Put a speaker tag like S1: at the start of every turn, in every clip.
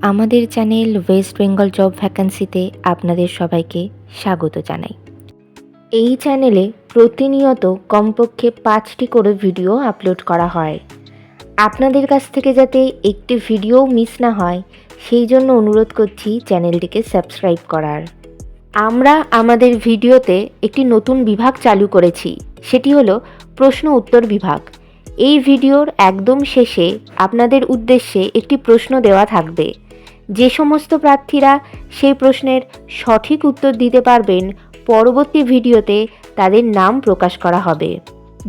S1: আমাদের channel West Bengal job ভ্যাকান্সিতে আপনাদের সবাইকে স্বাগত জানাই। এই চ্যানেলে প্রতিনিয়ত কমপক্ষে 5টি করে ভিডিও আপলোড করা হয়। আপনাদের কাছ থেকে যাতে একটি ভিডিও মিস না হয় সেই জন্য অনুরোধ করছি চ্যানেলটিকে সাবস্ক্রাইব করার। আমরা আমাদের ভিডিওতে একটি নতুন বিভাগ চালু করেছি, সেটি হলো প্রশ্ন উত্তর বিভাগ। এই ভিডিওর একদম শেষে আপনাদের উদ্দেশ্যে একটি প্রশ্ন দেওয়া থাকবে। যে সমস্ত প্রার্থীরা সেই প্রশ্নের সঠিক উত্তর দিতে পারবেন, পরবর্তী ভিডিওতে তাদের নাম প্রকাশ করা হবে।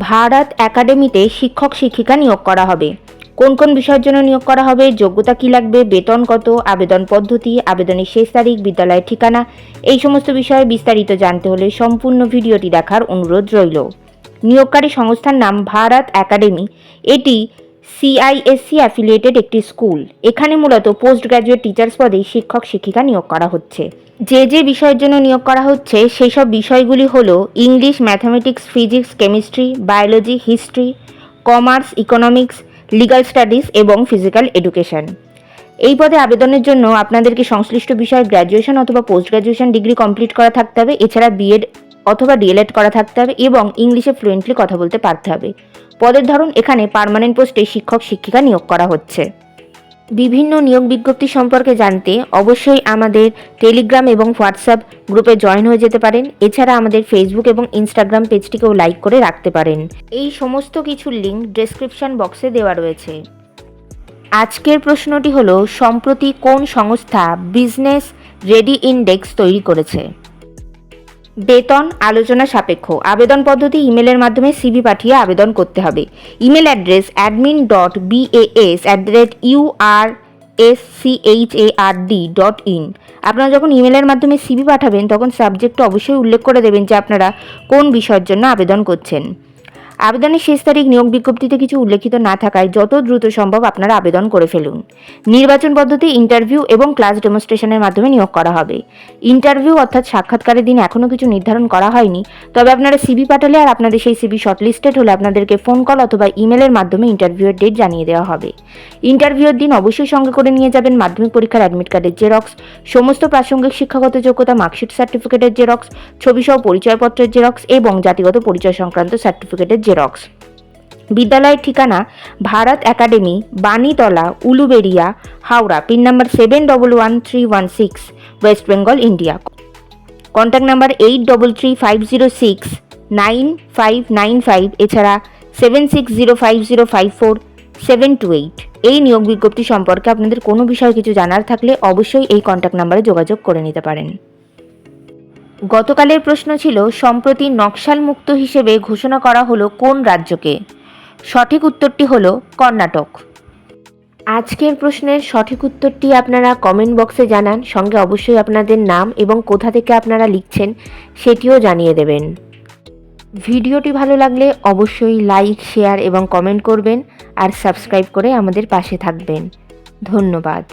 S1: ভারত একাডেমিতে শিক্ষক শিক্ষিকা নিয়োগ করা হবে। কোন কোন বিষয়ের জন্য নিয়োগ করা হবে, যোগ্যতা কী লাগবে, বেতন কত, আবেদন পদ্ধতি, আবেদনের শেষ তারিখ, বিদ্যালয়ের ঠিকানা, এই সমস্ত বিষয়ে বিস্তারিত জানতে হলে সম্পূর্ণ ভিডিওটি দেখার অনুরোধ রইল। নিয়োগকারী সংস্থার নাম ভারত একাডেমি। এটি CISE অ্যাফিলিয়েটেড একটি স্কুল। এখানে মূলত পোস্ট গ্র্যাজুয়েট টিচার্স পদে শিক্ষক শিক্ষিকা নিয়োগ করা হচ্ছে। যে যে বিষয়ের জন্য নিয়োগ করা হচ্ছে সেই সব বিষয়গুলি হলো English, mathematics, physics, chemistry, biology, history, commerce, economics, legal studies এবং ফিজিক্যাল এডুকেশন। এই পদে আবেদনের জন্য আপনাদেরকে সংশ্লিষ্ট বিষয়ে গ্র্যাজুয়েশন অথবা পোস্ট গ্র্যাজুয়েশন ডিগ্রি কমপ্লিট করা থাকতে হবে। এছাড়া বিএড অথবা ডিএলএড করা থাকতে হবে এবং ইংলিশে ফ্লুয়েন্টলি কথা বলতে পারতে হবে। পদের ধরন, এখানে পার্মানেন্ট পোস্টে শিক্ষক শিক্ষিকা নিয়োগ করা হচ্ছে। বিভিন্ন নিয়োগ বিজ্ঞপ্তি সম্পর্কে জানতে অবশ্যই আমাদের টেলিগ্রাম এবং হোয়াটসঅ্যাপ গ্রুপে জয়েন হয়ে যেতে পারেন। এছাড়া আমাদের ফেসবুক এবং ইনস্টাগ্রাম পেজটিকেও লাইক করে রাখতে পারেন। এই সমস্ত কিছুর লিঙ্ক ডেসক্রিপশন বক্সে দেওয়া রয়েছে। আজকের প্রশ্নটি হলো, সম্প্রতি কোন সংস্থা বিজনেস রেডি ইন্ডেক্স তৈরি করেছে? বেতন আলোচনা সাপেক্ষ। আবেদন পদ্ধতি, ইমেলের মাধ্যমে সিভি পাঠিয়ে আবেদন করতে হবে। Email address admin.bas@urschard.in। আপনারা যখন ইমেলের মাধ্যমে সিভি পাঠাবেন তখন সাবজেক্টে অবশ্যই উল্লেখ করে দেবেন যে আপনারা কোন বিষয়ের জন্য আবেদন করছেন। আবেদনের শেষ তারিখ নিয়োগ বিজ্ঞপ্তিতে কিছু উল্লেখিত না থাকায় যত দ্রুত সম্ভব আপনারা আবেদন করে ফেলুন। নির্বাচন পদ্ধতি ইন্টারভিউ এবং ক্লাস ডেমনস্ট্রেশনের মাধ্যমে নিয়োগ করা হবে। ইন্টারভিউ অর্থাৎ সাক্ষাৎকারের দিন এখনও কিছু নির্ধারণ করা হয়নি, তবে আপনারা সিভি পাঠালে আর আপনাদের সেই সিভি শর্টলিস্টেড হলে আপনাদেরকে ফোন কল অথবা ইমেলের মাধ্যমে ইন্টারভিউয়ের ডেট জানিয়ে দেওয়া হবে। ইন্টারভিউয়ের দিন অবশ্যই সঙ্গে করে নিয়ে যাবেন মাধ্যমিক পরীক্ষার অ্যাডমিট কার্ডের জেরক্স, সমস্ত প্রাসঙ্গিক শিক্ষাগত যোগ্যতা মার্কশিট সার্টিফিকেটের জেরক্স, ছবিসহ পরিচয়পত্রের জেরক্স এবং জাতিগত পরিচয় সংক্রান্ত সার্টিফিকেটের জেরক্স। বিদ্যালয়ের ঠিকানা Bharat academy, Banitala, Uluberia, Howrah, pin number 711316, West Bengal, India. Contact number 8350695595, এছাড়া 7605054728। এই নিয়োগ বিজ্ঞপ্তি সম্পর্কে আপনাদের কোনো বিষয়ে কিছু জানার থাকলে অবশ্যই এই কন্ট্যাক্ট নাম্বারে যোগাযোগ করে নিতে পারেন। গতকালের প্রশ্ন ছিল, সম্প্রতি নকশাল মুক্ত হিসেবে ঘোষণা করা হলো কোন রাজ্যকে? সঠিক উত্তরটি হলো কর্ণাটক। আজকের প্রশ্নের সঠিক উত্তরটি আপনারা কমেন্ট বক্সে জানান, সঙ্গে অবশ্যই আপনাদের নাম এবং কোথা থেকে আপনারা লিখছেন সেটিও জানিয়ে দেবেন। ভিডিওটি ভালো লাগলে অবশ্যই লাইক, শেয়ার এবং কমেন্ট করবেন আর সাবস্ক্রাইব করে আমাদের পাশে থাকবেন। ধন্যবাদ।